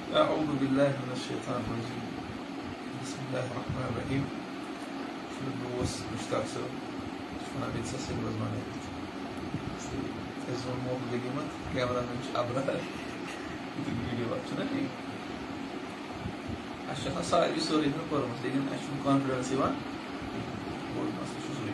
أعوذ بالله من الشيطان الرجيم. بسم الله الرحمن الرحيم. شو الدروس مشتاق سوا شو أنا بيتسلسل بزمان تزون مو بالجيمات كاميرا مش أبرة الفيديو شنو اللي عشان صار يسوي لنا برمس لكن عشان كونفرنس يوان بقول ما شو سوي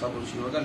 صبر شيء وقال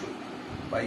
شو باي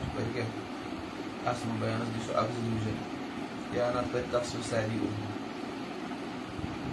سوبر كيف احسن البيان دي شو ابز يوجد يا انا تفسير سعدي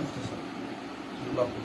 مختصر لفظ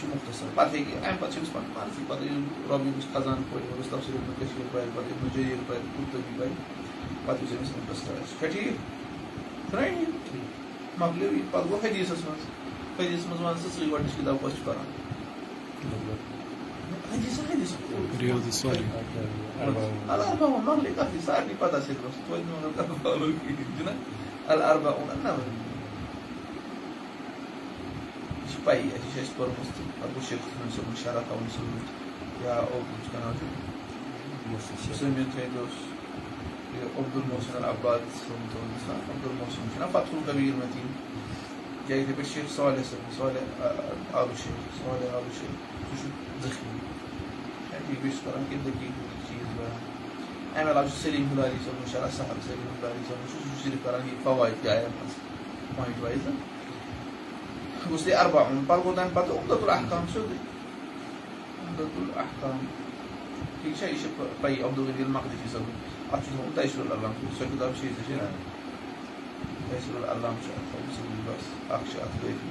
شو مختصر بعد هيك عم بتشوف اسمه ما في بعد ربي مش خزان كوي ولا تفسير ابن كثير باي بعد ابن جرير باي قرطبي باي بعد يجي اسمه مختصر كثير فرعي مغلبي بعد هو حديث اسمه زمان سسري ورد مش كده وقت قران حديث رياض الصالحين الأربعون مغلي كافي صار لي بعد أسير بس توي إنه الأربعون جنا الأربعون النور باي أشياء سبور مستم أبو شيخ من سوم شارع أو نسوم يا أبو كنا سمين تيدوس عبد المحسن العباد سوم عبد المحسن شنا فتح كبير متين جاي تبي الشيخ صالح أبو شيخ شو ضخم يعني بيش كلام كده كي شيء بقى أنا لابس سليم هلالي سوم شارع سحر سليم هلالي سوم شو سير كلام فوائد جاي بس ما يتوايزه مسلي أربعون بالغودان بدو عمدة الأحكام شو دي عمدة الأحكام في شيء باي عبد الغني المقدسي يسوي أشوفه تيسير الأعلام شو كده بشيء تشيله تيسير الأعلام شو يسوي بس أخشى أتوقع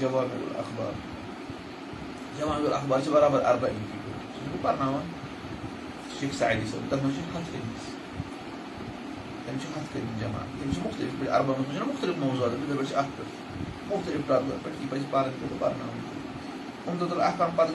جوامع الأخبار شو برابر 40 كيلو شو برنامج شيخ سعيد يسوي ده مش حاجة تمشي حتى الجماعة تمشي مختلف بالأربعة مش مختلف موضوعات بدل بس أكتر مختلف برضه بس بارن كده برنامج عمدة الأحكام بدل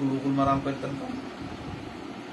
بلوغ المرام بدل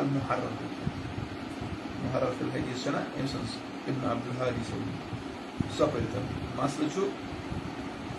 المحرر في الحديث شنا إنسان ابن عبد الهادي سوي سافرت مثلا شو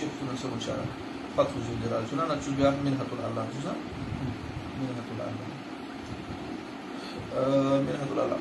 شيخ من سوون شارع فتح الجلال شنا نشوف بيها منهة الأعلام شو منهة الأعلام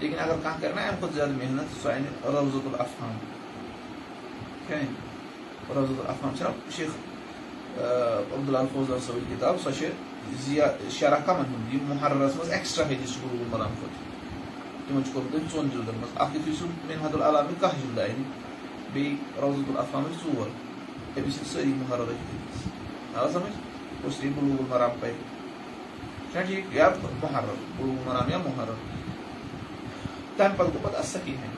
لیکن اگر کانٛہہ کرِ نا اَمہِ کھۄتہٕ زیادٕ محنت سُہ اَنہِ روضۃ الافہام کیٛاہ اَنہِ روضۃ الافہام چھےٚ نا شیخ عبداللہ الفوزان صٲبٕنۍ کِتاب سۄ چھِ شرح کمن ہُنٛد یِم محررس منٛز ایکسٹرا حدیث چھِ بلوغ المرام خٲطرٕ تِمن چھُ کوٚرمُت تٔمۍ 2 جلدن منٛز اکھ یُتھُے سُہ منہج العلامٕکۍ 10 جلد اَنہِ بیٚیہِ روضۃ الافہامٕکۍ 4 أمِس چھِ سٲری محرر حدیث آو سمجھ کُس یی بلوغ المرام پرِ چھُنا ٹھیٖک یا محرر بلوغ المرام یا محرر تمہِ پتہٕ گوٚو پتہٕ الصحیحین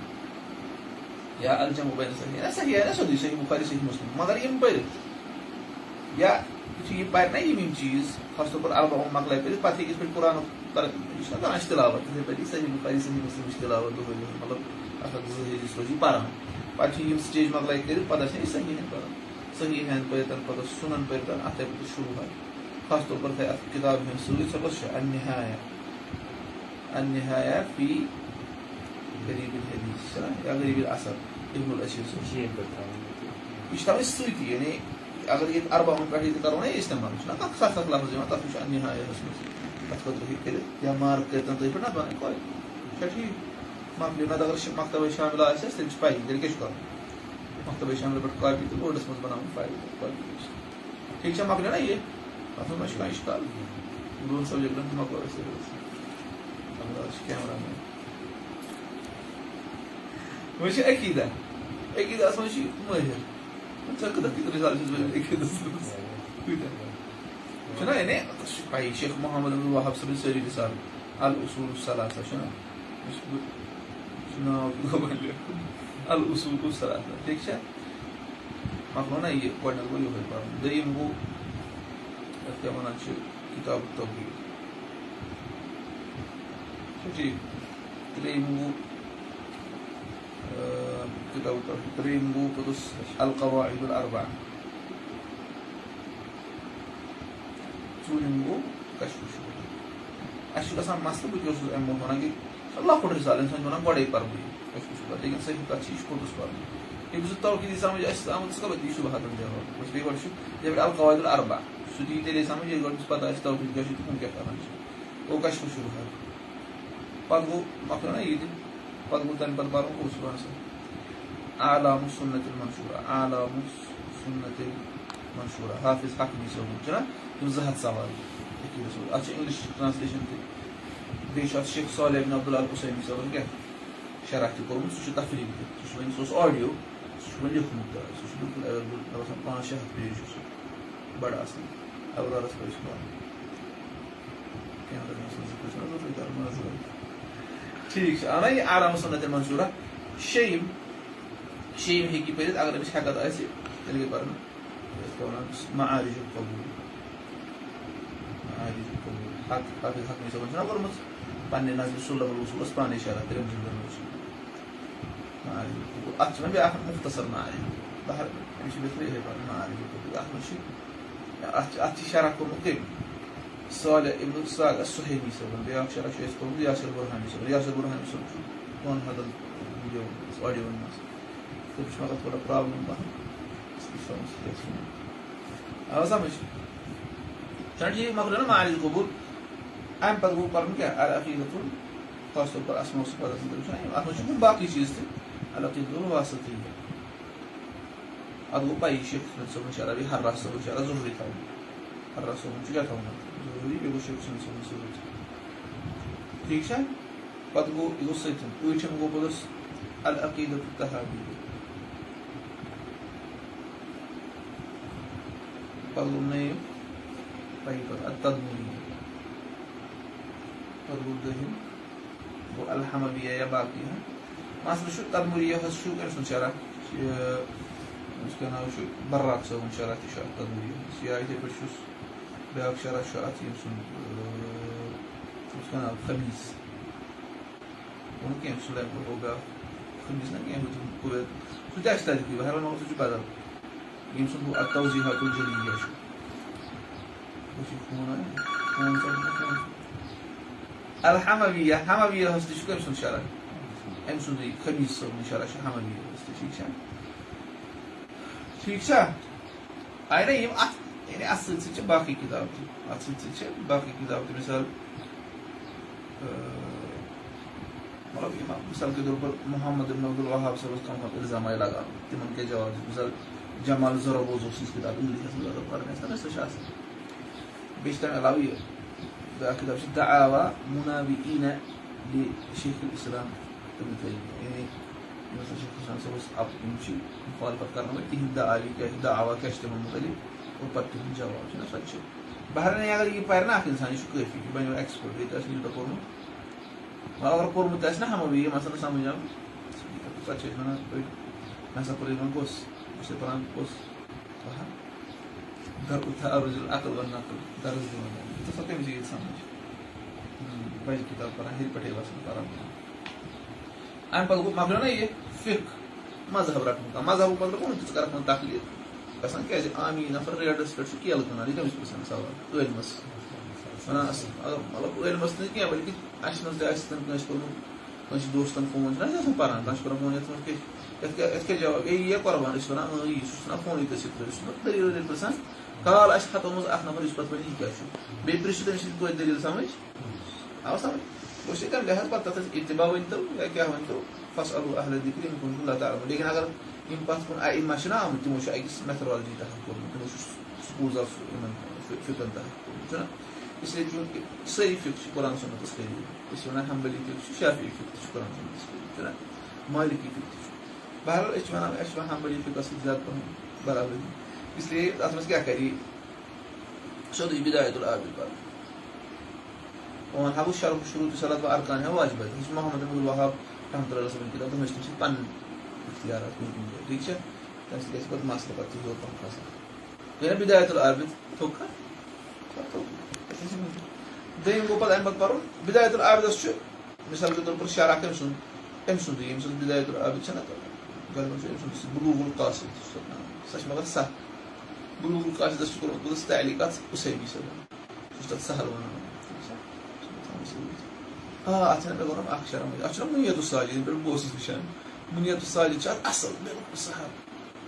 یا الجمع بین الصحیحین صحیح نا سیوٚدُے صحیح بخاری صحیح مسلم مگر یِم پٔرِتھ یا یُتھُے یہِ پرِ نا یِم چیٖز خاص طور پر اربعون مۄکلایہِ پٔرِتھ پتہٕ ہیٚکہِ یِتھ پٲٹھۍ قرآنُک یہِ چھُنا کران اَسہِ تِلاوت تِتھٕے پٲٹھی صحیح بخاری صحیح مسلمٕچ تِلاوت دۄہے دۄہے مطلب 1 حدیث روزِ یہِ پران پتہٕ چھِ یِم سٹیج مۄکلایہِ کٔرِتھ پتہٕ آسہِ یہِ صحیحین پران صحیحین پٔرِتھ پتہٕ سُنن پٔرِتھ اتھے پتہٕ شروٗعات خاص طور پر تھایہِ اتھ کِتاب ہٕنٛدۍ سۭتۍ سۄ کۄس چھِ النِہایا فی غریٖب الحدیث چھنا یا غریٖب الاثر ابن الاسیر صٲب یہِ چھُ تھاوٕنۍ سۭتی یعنی اگر ییٚتہِ اربعون پٮ۪ٹھ ییٚتہِ کرو نا یہِ استعمال چھُنا تتھ 7 لفظ یِوان تتھ چھُ النِہایاہس منٛز تتھ خٲطرٕ ہیٚکہِ کٔرِتھ یا مارک کٔرِتھ تٔتھۍ پٮ۪ٹھ نا بنٲوِتھ کۄلہِ چھا ٹھیٖک مۄکلیو نتہٕ اگر مکتبے شاملہ آسٮ۪س تیٚلہِ چھِ پَیی تیٚلہِ کیاہ چھُ کرُن مکتبے شاملہ پٮ۪ٹھ کاپی تہٕ بورڈس منٛز بناوُن فایل ٹھیٖک چھا مۄکلیو نا یہِ اتھ منٛز ما چھُ کانٛہہ اِشکال 2 سبجکٹن تہِ مۄکلو أسۍ کیمرہ مین وۄنۍ چھِ عقیٖدس منٛز چھُ مٲہِر ژےٚ کۭتیاہ رِسالہٕ چھُس بنٲومٕتۍ عقیٖدس منٛز کۭتیاہ چھُنا یعنی تتھ چھِ پَیی شیخ محمد عبد الوہاب صٲبٕنۍ سٲری رِسالہٕ الاصول الثلاثہ چھُنا ناو الاصول الثلاثہ ٹھیٖک چھا مۄکلو نا یہِ گۄڈٕنیتھ گوٚو یِہوے پرُن دوٚیِم گوٚو یتھ کیاہ ونان چھِ کِتاب التوحیٖد چھا ٹھیٖک ترٛیٚیِم گوٚو کِتاب التوحیٖد ترٛیٚیِم گوٚو پوٚتُس القواعد الاربع ژوٗرِم گوٚو کشف الشبہات اَسہِ چھُ گژھان مسلہٕ بہٕ تہِ اوسُس اَمہِ برونٛٹھ ونان کہِ لۄکُٹ رِسالہٕ اِنسان چھُ ونان گۄڈے پرٕ بہٕ یہِ کشف الشبہات لیکن صحیح کتھ چھِ یہِ چھُ پوٚتُس پرُن ییٚمِس سُہ توقیٖدی سمجھ آسہِ آمُت سُہ کَپٲرۍ دی شُبہاتن جواب بس بیٚیہِ گۄڈٕ چھُ یِتھٕے پٲٹھۍ القواعد الاربع سُہ دی تیٚلے سمجھ ییٚلہِ گۄڈٕ أمِس پتہ آسہِ توحیٖد کیاہ چھُ تہٕ ہُم کیاہ کران چھِ گوٚو کشف الشبہات پتہٕ گوٚو مۄکلیو نا یہِ تہِ پتہٕ گوٚو تمہِ پتہٕ پرُن کُس باسان اعلام السنة المنشورہ حافظ حکمی صٲبُن چھُنا تِم 200 سوال اتھ چھِ انگلش ٹرانسلیشن تہِ بیٚیہِ چھُ اتھ شیخ صالح بن عبداللہ الحسینی صٲبن کیاہ شرح تہِ کوٚرمُت سُہ چھُ تفریٖق تہِ سُہ چھُ وۄنۍ سُہ اوس آڈیو سُہ چھُ وۄنۍ لیوٗکھمُت تہِ سُہ چھُ بِلکُل ایویلیبل مےٚ باسان 500 پیج چھُ سُہ بڑٕ اصل اورارس پٮ۪ٹھ چھُ پرُن ٹھیٖک چھُ اَنا یہِ اعلام السنة المنشورہ شیٚیِم ہیٚکہِ یہِ پٔرِتھ اگر أمِس ہٮ۪کتھ آسہِ تیٚلہِ گٔے پرُن یتھ کیاہ ونان معارج القبول حافظ حکمی صٲبن چھُنا کوٚرمُت پننہِ نظرِ سُلم الوصولس پانے شرح 3 جلدن منٛز معارج القبول اتھ چھُ وۄنۍ بیٛاکھ مختصر معارج بہر أمِس چھِ بیٚیہِ یِہے پرُن معارج القبول اتھ منٛز چھِ اتھ چھِ شرح کوٚرمُت کٔمۍ صالح ابن السہیمی صٲبن بیٛاکھ شرح چھُ اَسہِ کوٚرمُت یاسر برہانی صٲبن چھُ 2 ہتن آڈیوون منٛز تٔمِس چھُ مگر تھوڑا پرابلم پہن آو سمجھ چھُنا ٹھیٖک مۄکلیو نا معارج القبول امہِ پتہٕ گوٚو پرُن کیاہ العقیدۃ خاص طور پر اسماء وصفات چھُنا اتھ منٛز چھِ باقٕے چیٖز تہِ العقیدۃ الواسطیہ اتھ گوٚو پَیی شیخ حسین صٲبُن شرح بیٚیہِ حراس صٲبُن شرح ضروٗری تھاوُن حراس صٲبُن چھُ کیاہ تھاوُن ضروٗری بیٚیہِ گوٚو شیخ حسین صٲبُن سۭتۍ ٹھیٖک چھا پتہٕ گوٚو یہِ گوٚو سۭتۍ ٲٹھِم گوٚو پوٚتُس العقیدۃ الطحاویہ پتہٕ گوٚو نٔیِم پَیی پتہٕ التدموریہ پتہٕ گوٚو دٔہِم گوٚو الحمویہ یا باقٕے مسلہٕ چھُ تدموریہس چھُ أمۍ سُنٛد شرح أمِس کیاہ ناو چھُ براق صٲبُن شرح تہِ چھُ اتھ تدموریہس یا یِتھٕے پٲٹھۍ چھُس بیٛاکھ شرح چھُ اتھ ییٚمہِ سُنٛد أمِس کیاہ ناو خمیٖس ووٚنُکھ کینٛہہ سُلیمان گوٚو بیٛاکھ خمیٖس نا کینٛہہ سُہ تہِ آسہِ تَتہِ بہرحال مگر سُہ چھُ بدل ییٚمہِ سُنٛد ہُہ التوضیحات الجلیہ چھُ الحمویہس تہِ چھُ کٔمۍ سُنٛد شرح أمۍ سُنٛدُے خمیٖس صٲبُن شرح چھُ حمویہس تہِ ٹھیٖک چھا آیہِ نا یِم اتھ یعنی اتھ سۭتۍ سۭتۍ چھِ باقٕے کِتاب تہِ اتھ سۭتۍ سۭتۍ چھِ باقٕے کِتاب تہِ مِثال مطلب مثال کے طور پر محمد ابن عبد الوہاب صاحب کا الزام لگا تمن کے جواب مثال جمال ضربوز اس کتاب انگلش زیادہ پڑھنے سہ بیس تمہیں علاوہ یہ کتاب دعاوى منابئین لشیخ الاسلام ابن تیمیہ یعنی مثلا شیخ الاسلام صاحب آپ مخالفت کرنا تہند دعوی کیا تمن متعلق اور پتہ تہند جواب سو بہرحال اگر یہ پرِ نا اخ انسان یہ کافی یہ بنو ایکسپرٹ یہ یوتہ پورمت اگر پورمت نا ہم یہ مثلا سمجھ آو پتہ ونان مے ہسا پوٚر یِمن کُس بہٕ چھُس پران کُس در تعارض العقل والنقل درس دِوان ژٕ تمہِ سۭتۍ سمجھ بجہِ کتاب پران ہیٚرِ پٮ۪ٹھے وسان پران امہِ پتہٕ مۄکلیو نا یہ فقہ مذہب رٹنُک کانٛہہ مذہبُک مطلب اوٚن ژٕ کرکھ وۄنۍ تقلید گژھان کیازِ عامی نفر ریڈس پٮ۪ٹھ چھُ کیلہٕ کٕنان یہِ تٔمِس پرژھان سوال عٲلمس ونان اصل اگر مطلب عٲلمس نہٕ کینٛہہ بلکہِ اسہِ منٛز تہِ آسہِ تٔمۍ کٲنٛسہِ کوٚرمُت کٲنٛسہِ دوستن فون چھُنہ اَسہِ آسان پران کانٛہہ چھُ کران فون یتھ منٛز یتھ کیٛاہ جواب اے یہِ قۄربان أسۍ ونان یہِ سُہ چھُ ونان فونٕے تٔژھِتھ سُہ چھُ دٔلیٖل ؤلیٖل پرژھان کال آسہِ ہتو منٛز اکھ نفر یُس پتہٕ ونہِ یہِ کیٛاہ چھُ بیٚیہِ پرژھِو تٔمِس سۭتۍ توتہِ دٔلیٖل سمجھ آو سمجھ گوٚو چھِ تمہِ لحاظ پتہٕ تتھ اتباع ؤنۍتو یا کیٛاہ ؤنۍتو فاسألوا اہل الذکر ان کنتم لا تعلمون لیکن اگر یِم پتھ کُن ائمہ چھِنہ آمٕتۍ تِمو چھُ أکِس میتھڈالجی تحت کوٚرمُت تِمو چھُ سکوٗلز آف یِمن فقہن تحت کوٚرمُت چھُنہ اس لیے چوٗنٛکہِ سٲری فقہ چھِ قرآن سُنتس قریٖب أسۍ چھِ ونان حنبلی فقہ چھُ شافعی فقہ تہِ چھُ قرآن سُنتس قریٖب چھُنہ مالکی فقہ تہِ چھُ بہرحال أسۍ چھِ ونان اَسہِ چھِ ونان حنبلی فقہس سۭتۍ زیادٕ پہم برابری اس لیے اتھ منٛز کیٛاہ کرِ سیوٚدُے بدایت العابد پرُن وَنہٕ ہا بہٕ شرح شروٗط صلات و ارکانها واجبات یہِ چھُ محمد ابن الوہاب رحمۃ اللہ صٲبٕنۍ کتاب تِم ٲسۍ تٔمۍ سٕنٛدۍ پنٕنۍ اختیارات کُنہِ کُنہِ جایہِ ٹھیٖک چھا تمہِ سۭتۍ گژھِ پتہٕ مسلہٕ پتہٕ ہیوٚر پہم کھسان گٔے نا بدایت العابد تھوٚکھا دوٚیِم گوٚو پتہٕ امہِ پتہٕ پرُن بدایت العابدس چھُ مثال کے طور پر شرح کٔمۍ سُنٛد أمۍ سُنٛدٕے ییٚمہِ سٕنٛز بدایت العابد چھےٚ نا غالباً چھُ أمۍ سُنٛد بلوغ القاصد سۄ چھِ مگر سہل بلوغ القاصدس چھُ کوٚرمُت پوٚتُس تعلیٖقات اُسیمی صٲبن سُہ چھُ تتھ سہل ونان اتھ چھنہ مےٚ ووٚنُم اکھ شرح اتھ چھُنہ منیت الصالحین ییٚتہِ پٮ۪ٹھ بہٕ اوسُس وٕچھان منیت الصالحین چھُ اتھ اصل بالکل سہل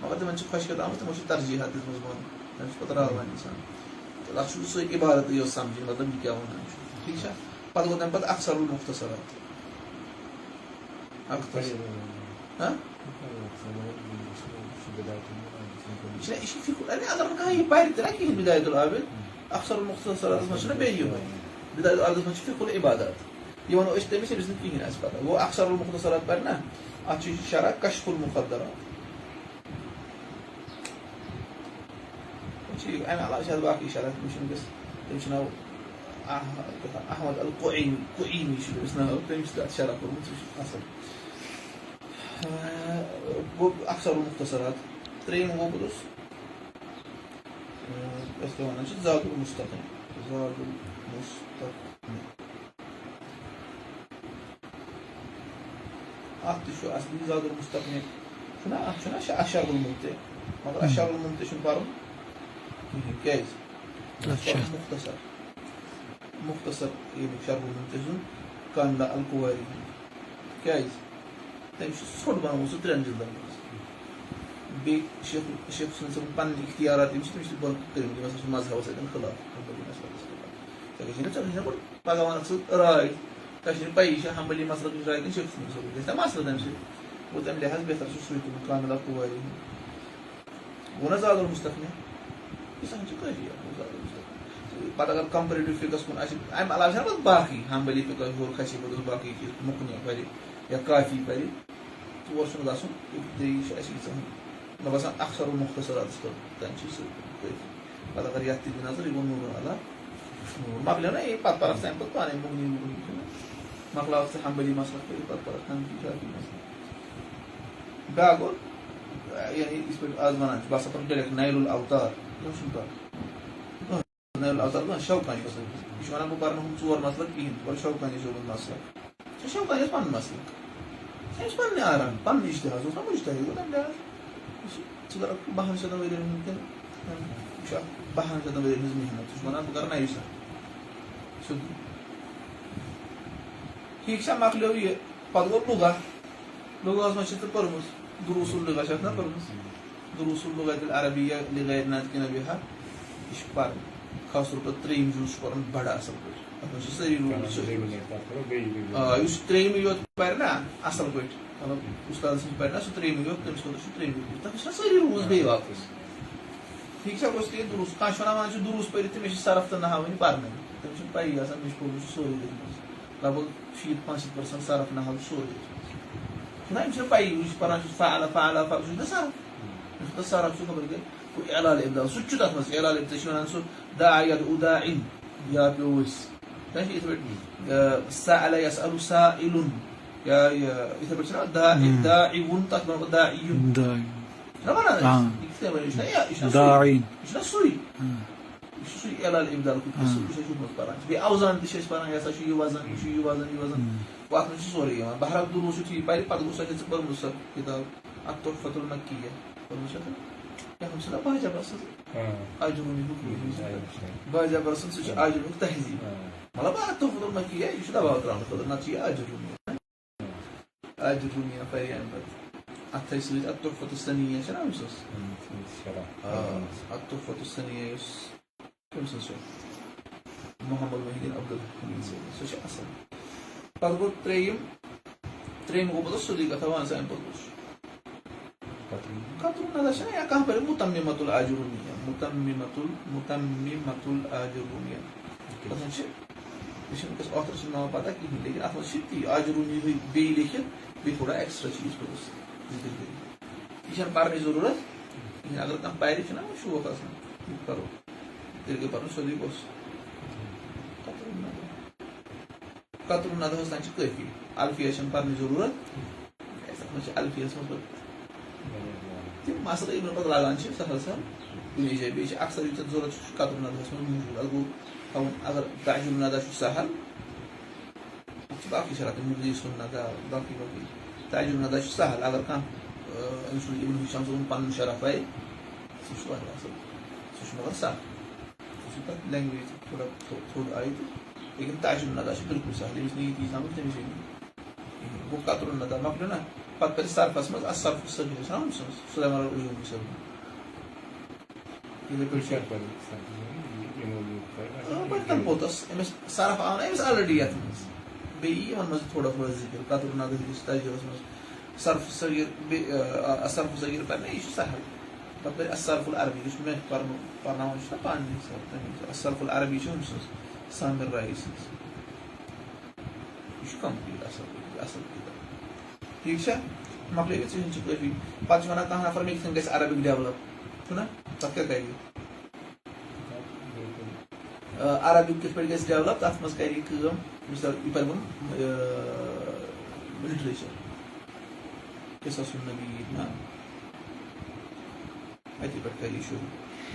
مگر تِمن چھِ خۄشکیت آمٕژ تِمو چھِ ترجیحات دِژمٕژ بۄن تِمن چھُ پتہٕ راوان انسان تہٕ اتھ چھُ سُے عبارتٕے یوت سمجھِنۍ مطلب یہِ کیٛاہ ونان چھُ ٹھیٖک چھا پتہٕ گوٚو تمہِ پتہٕ اکثر المختصرات یہِ چھُ فِکر اگر نہٕ کانٛہہ یہِ پرِ تہِ نا کِہینۍ بدایت العابد اکثر المختصراتس منٛز چھُنہ بیٚیہِ یِہوے بدایت العابدس منٛز چھُ فِکر العبادات یہ ونو أسۍ تٔمِس ییٚمِس نہٕ کِہینۍ آسہِ پتہ گوٚو اکثر المختصرات پرِ نا اتھ چھُ شرح کشف المقدرات امہِ علاوٕ چھِ اتھ باقٕے شرح تٔمِس چھُ وٕنکیٚس تٔمِس چھُ ناو احمد القعیمی چھُ تٔمِس ناو تٔمِس تہِ اتھ شرح کوٚرمُت سُہ چھُ اصل گوٚو اکثر المختصرات ترٛیٚیِم گوٚو پوٚتُس یَتھ کیٛاہ ونان چھِ زاد المستقنع اتھ تہِ چھُ اصلی زاد المستقنع چھُنہ اتھ چھُنہ اشرح الممتع مگر اشرح الممتع چھُنہٕ پرُن کِہینۍ کیٛازِ مختصر ییٚمیُک شرح الممتع سُنٛد کانڈا القواری کیٛازِ تٔمۍ چھُ ژھوٚٹ بنومُت سُہ 3 جلدن منٛز بیٚیہِ شیخ حسین صٲبٕنۍ پنٕنۍ اختیارات یِم چھِ تٔمۍ چھِ بۄن کٔرمٕتۍ یِم ہسا چھِ مذہبس سۭتۍ خٕلاف ژےٚ گژھی نہ ژےٚ گژھی نہ گۄڈٕ پگاہ ونکھ ژٕ راے تۄہہِ چھِ نہٕ پَیی یہِ چھا حنبلی مسلکٕچ راے کِنہٕ شیخ حسین صٲبٕچ گژھِ نا مسلہٕ تمہِ سۭتۍ گوٚو تمہِ لحاظ بہتر چھُ سُے تُلُن کامل القواری گوٚو نا زاد المستقنع ییٖژاہ چھِ کٲفی پتہٕ اگر کمپیریٹِو فقہس کُن آسہِ امہِ علاوٕ چھِ نہ پتہٕ باقٕے حنبلی فقہ ہیوٚر کھسہِ پتہٕ باقٕے چیٖز مُقنع پرِ یا کافی پرِ تور چھُنہٕ گژھُن بیٚیہِ چھِ اَسہِ ییٖژاہ مےٚ باسان اکثر المختصراتس تانۍ چھِ سُہ کٲفی پتہٕ اگر یتھ تہِ دِ نظر یہِ گوٚو نور علا نور مۄکلیو نا یہِ پتہٕ پرکھ تمہِ پتہٕ پانے مُغنی مۄکلاوکھ ژٕ حنبلی مسلک کٔرِتھ پتہٕ پرکھ حنفی شافعی مسلک بیٛاکھ گوٚو یعنی یِتھ پٲٹھۍ آز ونان چھِ بہٕ ہسا پرٕ ڈایریکٹ نایل الاوتار کٲنٛسہِ چھُنہٕ پتہ نایل الاوتار گوٚو شوکانی صٲب یہِ چھُ ونان بہٕ پرنہٕ ہُم 4 مسلک کِہینۍ بہٕ پرٕ شوکانی صٲبُن مسلک چھُ شوکانیس پنُن مسلک أمِس پننہِ آرام پنُن اجتہاد اوس نا مُجتہد گوٚو تمہِ لحاظ ژٕ کرکھ 12 شتن ؤرین ہُنٛد کِنہٕ یہِ چھُ اکھ 12 شتن ؤرین ہٕنٛز محنت ژٕ چھُکھ ونان بہٕ کرٕ نَیہِ سر سیوٚدُے ٹھیٖک چھا مۄکلیو یہِ پتہٕ گوٚو لُغاہس منٛز چھِ ژٕ پٔرمٕژ دروس اللغہ چھکھ نا پٔرمٕژ دروس اللغة العربیہ لغیرنا کِنہ بِہار یہِ چھُ پرُن خاص طور پر 3 جُز چھُ پرُن بڑٕ اصل پٲٹھۍ اتھ ساری رول اس تریم یوت پہ اصل پہ مطلب استاد سن پہ سہ تریم یوت تمس خاطر تریم یوت تک ساری روز بیٚیہِ واپس ٹھیک ہے گوٚژھ تہِ دروس کانٛہہ چھُ وَنان دروس پٔرِتھ تہِ مےٚ چھِ صرف تہٕ نحو وۄنۍ پَرنٕے تٔمِس چھُنہٕ پَیی آسان مےٚ چھُ پوٚرمُت سورُے لیوٚکھمُت لگ بگ 50% صرف نحو سورُے چھُنہ أمِس چھَنہٕ پَیی یہِ چھُ پَران چھُ فعل فعل فعل سُہ چھُ نہ صرف یُس نہٕ صرف چھُ خبر کیٛاہ اعلال ابدال سُہ تہِ چھُ تَتھ منٛز اعلال ابدال چھِ وَنان سُہ دا یدعو داعٍ یا پیٚو ؤسۍ کیٛاہ چھِ یِتھٕ پٲٹھۍ سأل يسأل سائل یا یِتھٕے پٲٹھۍ چھِنہ داعِوُن تَتھ وَنو داعِیُن چھُنہ وَنان یہِ چھُنہ سُے یہ سُے اعلال ابدال کُن قصہٕ یُس اَسہِ ہُتھ پَران چھِ بیٚیہِ اوزان تہِ چھِ أسۍ پَران یہِ ہسا چھُ یہِ وزن یہِ چھُ یہِ وزن یہِ وزن گوٚو اَتھ منٛز چھُ سورُے یِوان بہرحال دروس چھُ ٹھیٖک پَرِ پَتہٕ گوٚژھ اَسہِ ژٕ پٔرمٕژ سۄ کِتاب التحفة المکیہ پٔرمٕژ چھےٚ کیٛاہ ہُم چھِنہ باجبر سٕنٛز اجروٗمی باجبر سٕنٛز سُہ چھُ اجروٗک تہذیٖب مطلب التحفة المکیہ یہِ چھُ دباو تراونہٕ خٲطرٕ نتہٕ چھُ یہِ اجروٗمی اجروٗمی پَرِ اَمہِ پَتہٕ اَتھ تھٲے سۭتۍ التحفة الثنیہ چھےٚ نہ أمۍ سٕنٛز التحفة الثنیہ یُس کٔمۍ سٕنٛز چھِ محمد محی الدیٖن عبدالحمیٖد صٲب سۄ چھِ اَصٕل پَتہٕ گوٚو ترٛیٚیِم گوٚو پَتہٕ سیوٚدُے کَتھا وَن سا اَمہِ پَتہٕ گوٚژھ قطرُ النظر چھےٚ نہ یا کانٛہہ پَرِ مُتمِمۃ الاجروٗمیہ مُتمِمۃ الاجروٗمیہ تَتھ منٛز چھِ مےٚ چھِنہٕ وٕنکٮ۪س آتھر سُنٛد ناو پَتہ کِہیٖنۍ لیکِن اَتھ منٛز چھِ تی اجروٗمی بیٚیہِ لیکھِتھ بیٚیہِ تھوڑا ایٚکٕسٹرا چیٖز پوٚتُس ذِکر کٔرِتھ یہِ چھَنہٕ پَرنٕچ ضروٗرت کِہیٖنۍ اگر کانٛہہ پَرِ چھُنہ وۄنۍ شوق آسان یہِ پَرو تیٚلہِ گٔے پَرُن سیوٚدُے گوٚژھ قطرُ النظرَس تانۍ چھِ کٲفی الفیہ چھَنہٕ پَرنٕچ ضروٗرت کیٛازِ تَتھ منٛز چھِ الفیہَس منٛز پَتہٕ تِم مسلہٕ یِم پَتہٕ لگان چھِ سہل سہل کُنی جایہِ بیٚیہِ چھِ اکثر یوٗتاہ ضوٚرتھ چھُ قطرُ النظرَس منٛز موٗجوٗد اَتھ گوٚو تھاوُن اگر تعجُل النظر چھُ سہل اَتھ چھِ باقٕے شرط مُغنی النظر باقٕے باقٕے تعجُل النظر چھُ سہل اگر کانٛہہ أمۍ سُنٛد ابن ہشام صٲبُن پَنُن شرح پَرِ سُہ چھُ واریاہ اَصٕل سُہ چھُ مگر سہل سُہ چھُ تَتھ لینگویج تھوڑا تھوٚد آیہِ تہٕ لیکن تعجُل النظر چھُ بِلکُل سہل ییٚمِس نہٕ یہِ تیٖژ سَمٕجھ تٔمِس چھِ کِہیٖنۍ گوٚو قطرُ النظر مۄکلیو نہ پَتہٕ پَرِ صرفَس منٛز الصرف الصغیٖر چھُنہ أمۍ سٕنٛز سُلیمان العجوٗمی صٲبُن یِتھٕے پٲٹھۍ پَرِ تَمہِ پوٚتُس أمِس صرف آو نہ أمِس آلریڈی یَتھ منٛز بیٚیہِ یی یِمن منٛز تھوڑا تھوڑا ذِکر قطرُ النظر یُس تجرُبس منٛز صرف صغیٖر بیٚیہِ صرف صغیٖر پَرِ نہ یہِ چھُ سہل پَتہٕ پَرِ الصرف العربی یُس مےٚ پَرناوان چھُ نہ پانہٕ حِساب الصرف العربی چھِ أمۍ سٕنٛز سامر رایی سٕنٛز یہِ چھُ کَمپٕلیٖٹ اَصٕل پٲٹھۍ اَصٕل کِتاب ٹھیٖک چھا مۄکلٲوِتھ ژٕ چھِ کٲفی پَتہٕ چھِ وَنان کانٛہہ نفر مےٚ کِتھ کٔنۍ گژھِ عربِک ڈیولَپ چھُنہ تَتھ کیٛاہ کَرِ عربِک کِتھ پٲٹھۍ گژھِ ڈیولَپ تَتھ منٛز کَرِ یہِ کٲم مِثال یہِ پَرِ وۄنۍ لِٹریچَر قصص النبی نہ اَتی پٮ۪ٹھ کَرِ یہِ شروٗع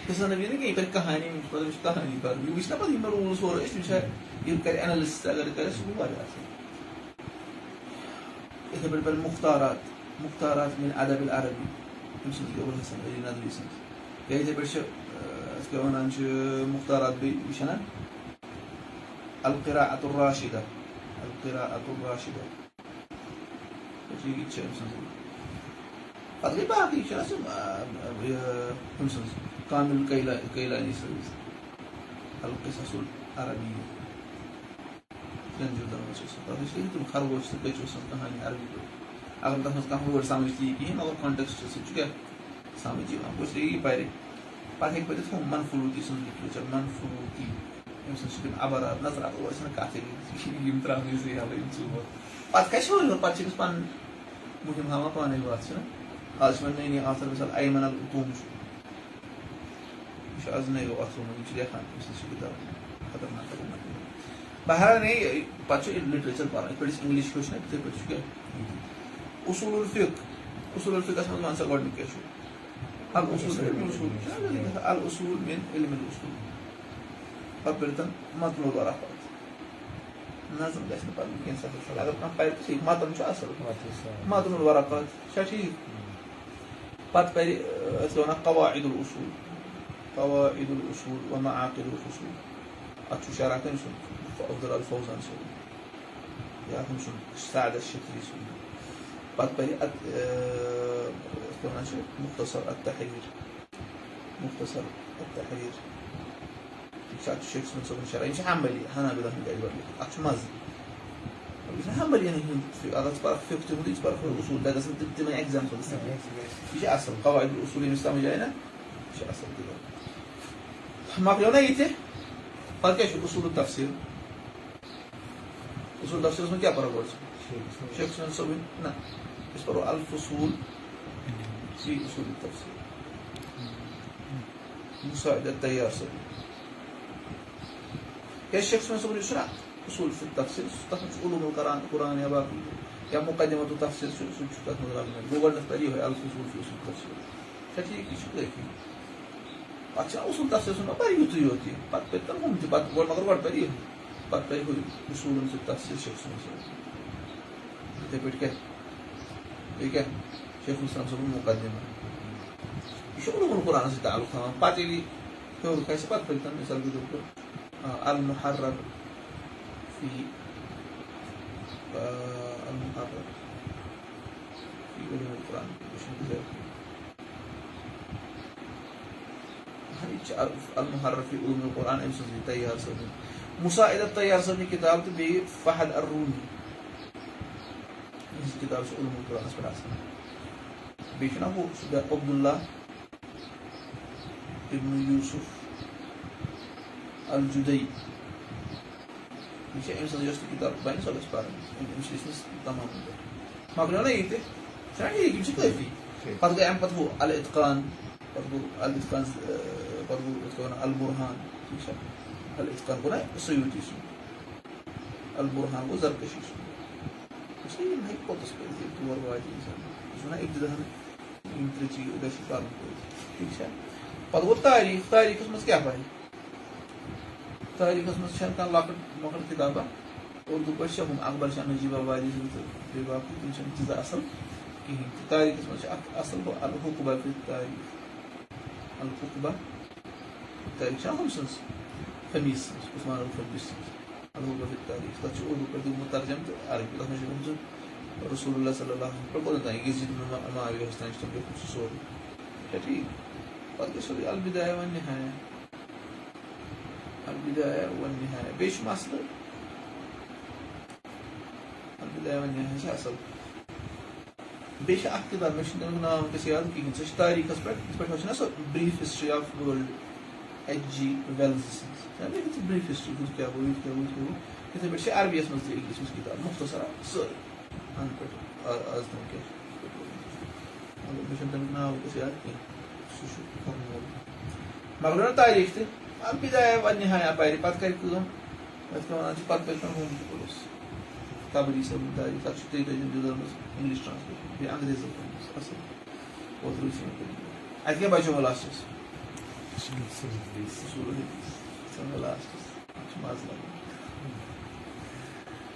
قصص النبی نہٕ کینٛہہ یہِ کَرِ کہانی پَتہٕ چھِ کہانی پَرٕنۍ یہِ وٕچھِ نہ پَتہٕ یِم روٗلٕز سورُے أسۍ تِم چھا یہِ کَرِ ایٚنَلِسِس اگر یہِ کَرِ سُہ گوٚو واریاہ اَصٕل یِتھٕے پٲٹھۍ پَرِ مُختارات من ادب العربی أمۍ سٕنٛز ابوٗ الحسن علی ندوی سٕنٛز یا یِتھٕے پٲٹھۍ چھِ یَتھ کیٛاہ وَنان چھِ مُختارات بیٚیہِ یہِ چھَنہ القراءة الراشدہ یہِ تہِ چھِ أمۍ سٕنٛز پَتہٕ گٔے باقٕے چھِ نہ سُہ أمۍ سٕنٛز کامل کیلانی سٕنٛز القصص العربی منٛز چھِ تَتھ منٛز چھِ تِم خرگوش تہٕ کٔچوٕ سٕنٛز کہانی عربی پٲٹھۍ اگر نہٕ تَتھ منٛز کانٛہہ وٲڑ سَمٕجھ تہِ یی کِہیٖنۍ مگر کانٹیکسٹ سۭتۍ چھُ کیٛاہ سَمٕجھ یِوان گوٚژھ یی پَرِ پَتہٕ ہیٚکہِ پٔرِتھ ہُم منفروٗتی سٕنٛز لِٹریچَر منفروٗتی أمۍ سٕنٛز چھِ تِم عبارات نظر اور چھِنہٕ کَتھٕے یِم ترٛاونٕے زٕ یَلہٕ یِم ژور پَتہٕ کھَسہِ ہیوٚر ہیوٚر پَتہٕ چھِ أمِس پَنٕنۍ مُہِم ہاوان پانَے وَتھ چھِنہ آز چھِ وۄنۍ نٔے نٔے آتھر مِثال ایمن العتوٗم چھُ یہِ چھُ آز نٔیو آتھرو یِم چھِ لیکھان أمۍ سٕنٛز چھِ کِتاب خطرناک بہرحال نے پَتہٕ چھُ لِٹریچَر پَران یِتھ پٲٹھۍ أسۍ اِنٛگلِش ہیوٚچھ نہ تِتھَے پٲٹھۍ چھُ کیٛاہ اصوٗل الفِقَس منٛز وَن سا گۄڈٕنیُک کیٛاہ چھُ الاصوٗل من علم الاصوٗل پَتہٕ پٔرِتھ متن الورقات نظم گژھِ نہٕ پَرُن کینٛہہ سَہل سَہل اگر کانٛہہ پَرِ تہٕ ٹھیٖک متن چھُ اَصٕل متن الورقات چھا ٹھیٖک پَتہٕ پَرِ أسۍ وَنان قواعد الاصوٗل ومعاقد الفصوٗل اَتھ چھُ شرح کٔمۍ سُنٛد عبد الفوزان صٲب یا ہُم سُنٛد سعادت شفیع سُنٛد پَتہٕ پَرِ اَتھ کیٛاہ وَنان چھِ مختصر التحریر ٹھیٖک شات شيخ من سوق الشرع مش حنبلي حنابلة من قاعد يقول أكش مازن بس حنبلي يعني في هذا تبارك في كتب ودي تبارك في الأصول ده لازم تبتدي إكزام خلص إيش أصل قواعد الأصولية الإسلامية جاينا إيش أصل كده ما في يته قال كيش أصول التفسير أصول التفسير اسمه كيا بارا شيخ من سوق نعم يسمى الفصول في أصول التفسير مساعد التيار سبيل كيش شيخ من سوق الشرع أصول في التفسير تخرج علوم القرآن يا باقي يا مقدمة التفسير شو تخرج من جوجل نختاريه الفصول في أصول التفسير شكلي كيش كذا عشان أصول التفسير سنة باري يوتيوتي بعد بتنهم تبعد قول مغرب باريه بعد باريه أصول في التفسير شيخ من سوق تبيت كه بيكه شيخ مسلم سوق مقدمة شو علوم القرآن ستعلق تمام بعد اللي هو كيس بعد بيتنا مثال بيقول المحرر في المحرر في علوم القرآن مش كذا المحرر في علوم القرآن امسك التيار سبي مساعد التيار سبي كتاب تبي فهد الرومي كتاب علوم القرآن اسمه أصلا بيشنا هو سيد عبد الله ابن يوسف الجدي مش امسك يوسف كتاب باين سوى اسبار مش اسمه تمام ما قلنا يته شنو يجي مش كيف فيه قد قاعد هو الاتقان برضو الاتقان برضو الاتقان البرهان الاتقان هنا السيوطي البرهان وزركشي بس هي ما هي قطس كذي دور واجد إنسان شو ابتدى هنا يمتلكي وده شيء كارم كذي بعد هو تاريخ اسمه كيا باي تاريخ اسمه شان كان لاقط مخل كتابة اردو بشهم أكبر شان نجيب واجد في باقي كل شان جزء أصل كه تاريخ اسمه أصل هو الحقبة في التاريخ الحقبة التاريخ شان خمسة خميس اسمه الخميس الحقبة في التاريخ لا تشوفه كده مترجم عربي لا تشوفه رسول الله صلى الله عليه وسلم قال لنا يزيد ما يستنى يشتغل خصوصا كذي قد يصير البداية والنهاية البداية والنهاية بيش مصدر البداية والنهاية شو أصل بيش أكتر مش نقولنا كسياد كي نسش تاريخ أسبوع عشان أصل brief history of world H.G. Wells يعني كتب brief history كذا كذا كتب شيء عربي اسمه زي اسمه كتاب مختصرة سوري أنا كنت أزدم كيش أنا مش أنت نقولنا كسياد كي شو مغلونا تاريخ ده البداية والنهاية بايري بعد كذا كلهم بعد كمان أجي بعد بيتنا هم بيقولوس كابري سب تاريخ أشوف تيجي جدول بس إنجليش ترانسليشن بإنجليزي بس أصلا وتروسين كده أكيد باجي ولا أشوف سنة لا أشوف أشوف ما أزلم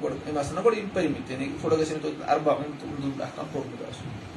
مثلا بقول impediment يعني فوق قسم تو 4 من الاحكام فوق مدرسه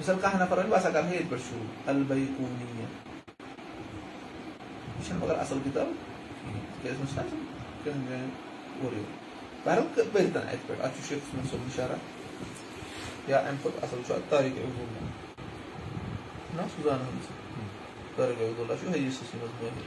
مثلا كان فرن بس كان هي برشو البيقونيه مش انا بقرا اصل كتاب كده مش لازم كان وري بعرف بيرتن اكبر اتشوف شيء من سو اشاره يا ام فوق اصل شو التاريخ يقول ناس زانهم تاريخ يقول شو هي السيستم الظاهري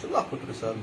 شو الله قلت رسالة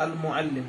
المعلم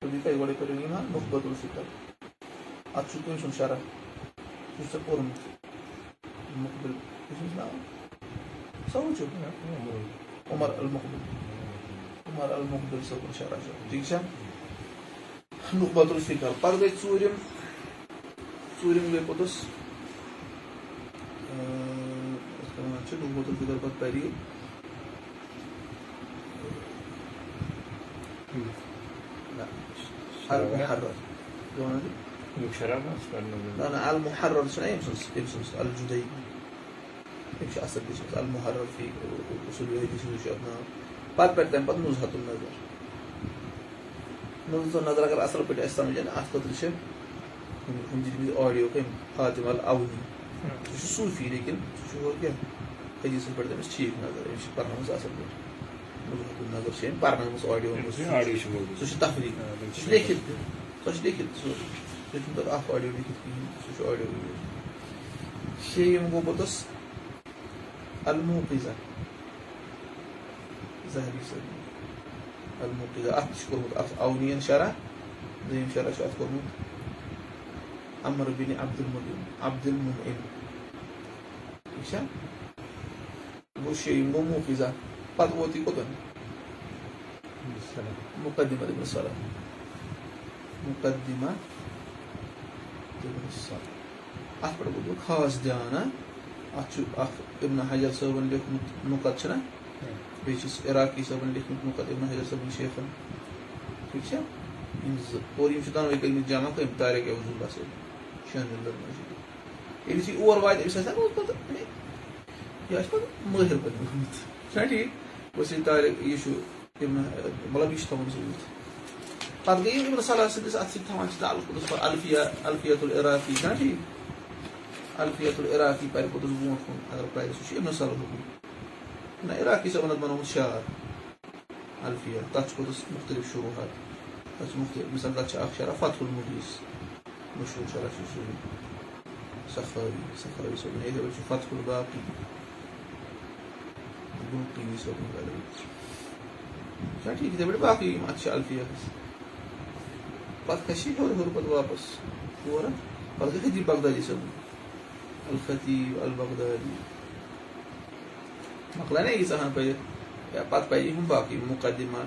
تودي كاي ولا كريمه نخبط الفكر اتشوفون شو شرع شو سبورم المقبل ايش اسمه سووا شو عمر المقبل سووا شرع ديكشا نخبط الفكر بعد سوريم بيقدس كمان شو نخبط الفكر بعد بري لا حرب محرر أنا المحرر شنو يمسس الجدي يمشي أصل ديش المحرر في أصول الحديث وشأنه بعد تم بعد نزهة النظر النظر أگر أصل بدي أستعمل أفضل شيء هم جديد أوريو كم خاتم الأولي شو صوفي لكن شو هو كده حديث بدي مش شيء نظر يمشي برنامج أصل بدي نزهة النظر شيء برنامج أوريو شو تفريق شو ليكل شو ليكل لكن ده أخ أوريو ليكل فيه شو أوريو شيء مقبضس الموقظة ذهبي سبيل الموقظة أشكر أونيا شرع زي شرع شو أذكر عمر بن عبد المنعم إيش هو شيء مو موقظة قد وتي قطن مقدمة ابن الصلاة مقدمة ابن الصلاة أخبر بقول خاص جانا ابن حجر صوبن لك نقط شنا بيشس عراقي صوبن لك نقط ابن حجر صوبن شيخا ٹھیک ہے اور یہ شتان ویک میں جامع کو تاریخ وضو اللہ سے شان اللہ مجید یہ سی اور وائد اس سے پتہ یہ اس ماہر بن شاٹی وسی تاریخ یہ شو ابن مطلب یہ تمام ضرورت بعد گئی ابن صلاح سے اس تمام تعلق الفیہ العراقی شاٹی الفية العراقي بارك وتزبون هذا القاعدة شيء ابن صلاح أنا عراقي سبنا ضمنهم الشاعر الفية تاتش مختلف شروحات تاتش مختلف مثلا تاتش أخشار فتح المدرس مشهور شرح شو سخاوي سبنا إذا بتشوف فتح الباقي البنقي سبنا غالبا شايفين كده بالباقي ما تشاء الفية بس بعد كشيء هو بعد واپس هو را بعد كده بغدادي سبنا الخطيب البغدادي مقلنا يسهل بيد يا بعد بيد هم باقي مقدمة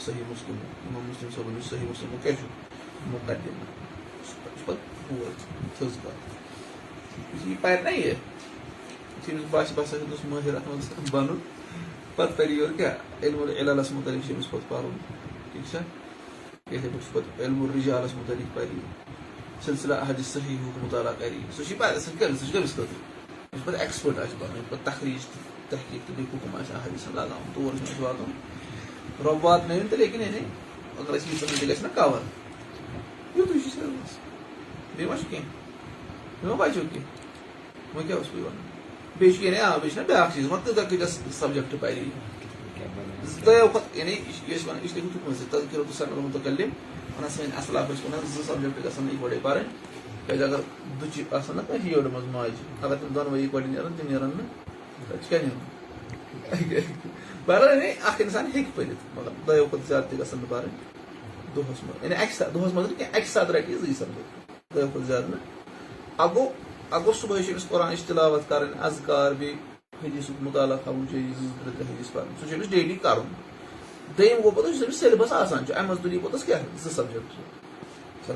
صحيح مسلم إمام مسلم صبر صحيح مسلم وكيف مقدمة شباب هو تزكى يجي بعد نية تيجي باش هدوس ماهر أحمد بانو بعد بريور كا علم العلل اسمه تاريخ شيء مسبوط بارون كيسا كيسا مسبوط علم الرجال اسمه تاريخ باري سلسلة أحد الصحيح ومطالعة قريب سوشي بعد سنكر سوشي قبل سكوت مش بدي إكسبرت أشباه مش بدي تخريج تحقيق تبيكوكم عشان أحاديث لا مطور من أشباههم رباط ما ينتهي لكن يعني أقرأ شيء يسمى دلنا كاور يوتو شيء سر بس بيماش كين ما بايشوا كين ما كيا بس بيوان بيش كين بيش نبي أكشيز ما تقدر كده subject بايري ده وقت يعني يسمع إيش تقول تكون تذكر تسمع المتكلم أنا سمعت أصلا بس كنا زي subject كده سمعي بودي بارن كذا أگر دوچی أصلا كه هي ولا مزماج أگر تندان ويا كودين يرن تين يرن كأني بارن يعني آخر إنسان هيك بيدت مطلب ده يوقف زيادة كده أصلا بارن دو هسمة يعني أكثر دو هسمة ترى أكثر درجة زي سمع ده يوقف زيادة أقو صبح يشوف القرآن استلاوة كارن أذكار بي حديث مطالعة كون شيء زيادة حديث بارن سو شيء مش daily كارن دايم هو بدو يسمع سيلبس آسان جو أمس دولي بدو كيا زي subject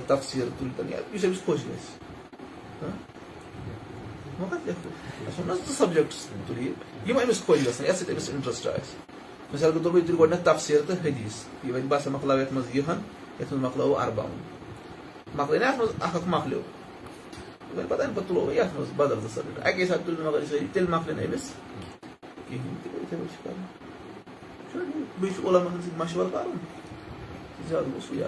تفسير تلتني يسمى سكوشلس ما قد يخطو عشان الناس سبجكتس تريد يما يمس كويس يا سيدي بس انترست رايس مثلا قد تقول تقول تفسير حديث يبقى بس مقلاوات مزيحا يتم مقلاو 40 مقلنا اخك مقلو يبقى بعدين بطلوا ياخذ بدل السبجكت اكيد ساتل المقل يصير تل مقلنا بس كيف تقول شو شو بيش ولا ما شو القارون زاد وصيا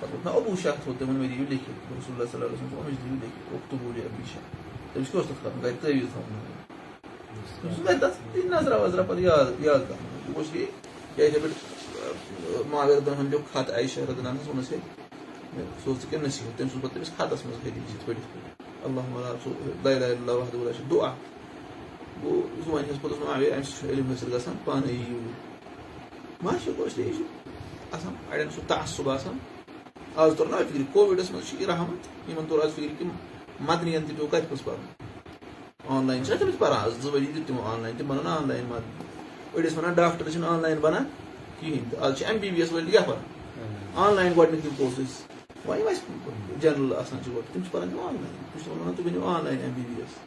فقلنا أبو شاهد هو الدم المدي يقول لك رسول الله صلى الله عليه وسلم أمجد يقول لك اكتبوا لي أبي شاهد طيب إيش كوست تختار قاعد تبي يفهم بس الناس رأوا بدي يا وش لي جاي تبي ما أقدر هنجوك خات عائشة رضي الله عنها ونسي صوت كم نسي تم صوت بس خات اسمه هدي جت بدي اللهم لا إله إلا الله وحده ولا شريك دعاء وزمان يسبط اسمه عبي أمس شو علم مثل قسم باني ما شو وش لي أصلا عندنا شو تعصب أصلا آز تور نا فکر کووڈس مز یہ رحمت ان تور آز فکر کہ مدنی تہ پیو کت پہ پھر آن لائن تم پہ 2 ؤری دیت تمو آن لائن تم بنان آن لائن مدنی أڑس ونان ڈاکٹر آن لائن بنان کہین تو آج MBBS ول یپر آن لائن گۄڈنیُک تِم کورسز وۄنۍ یِم اَسہِ جنرل آسان چھِ گۄڈٕ تِم چھِ پران تِم آن لائن تِم چھِ وَنان تُہۍ بٔنِو آن لائن MBBS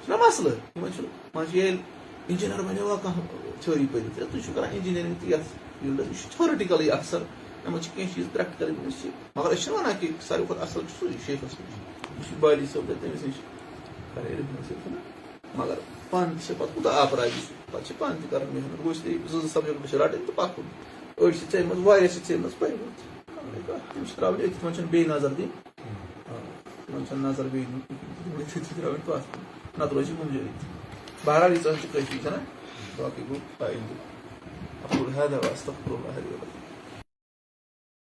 چھُنا مسلہٕ یِمن چھُنہٕ وۄنۍ چھُ ییٚلہِ انجیٖنر بنیوا کانٛہہ تھیوری پٔرِتھ تُہۍ چھِو کران انجیٖنرِنٛگ تہِ یتھ فیٖلڈس یہِ چھُ تھیورٹِکلٕے اکثر یِمن چھِ کینٛہہ چیٖز پریکٹِکل أمِس چھِ مگر أسۍ چھِنہٕ وَنان کہِ ساروی کھۄتہٕ اصل چھُ سُے شیخس نِش یہِ چھُ بالی صٲب تٔمِس نِش کرے علم حٲصِل مگر پانہٕ تہِ چھِ پتہٕ کوٗتاہ آپراجی چھُ پتہٕ چھِ پانہٕ تہِ کران محنت گوٚژھ تہِ 2 سبجکٹ چھِ رٹٕنۍ تہٕ پکُن أڑۍ چھِ ژےٚ واریاہ چھِ ژےٚ پٔرمٕژ تِم چھِ تراوٕنۍ أتھۍ تِمن چھنہٕ بیٚیہِ نظر دِنۍ تِمن چھنہٕ نظر بیٚیہِ دِنۍ تراوٕنۍ پتھ کُن نتہٕ روزِ گُنجٲیش بہرحال ییٖژاہ چھِ کٲفی چھنا باقٕے گوٚو آیندٕ أقول هذا وأستغفر الله لي ولكم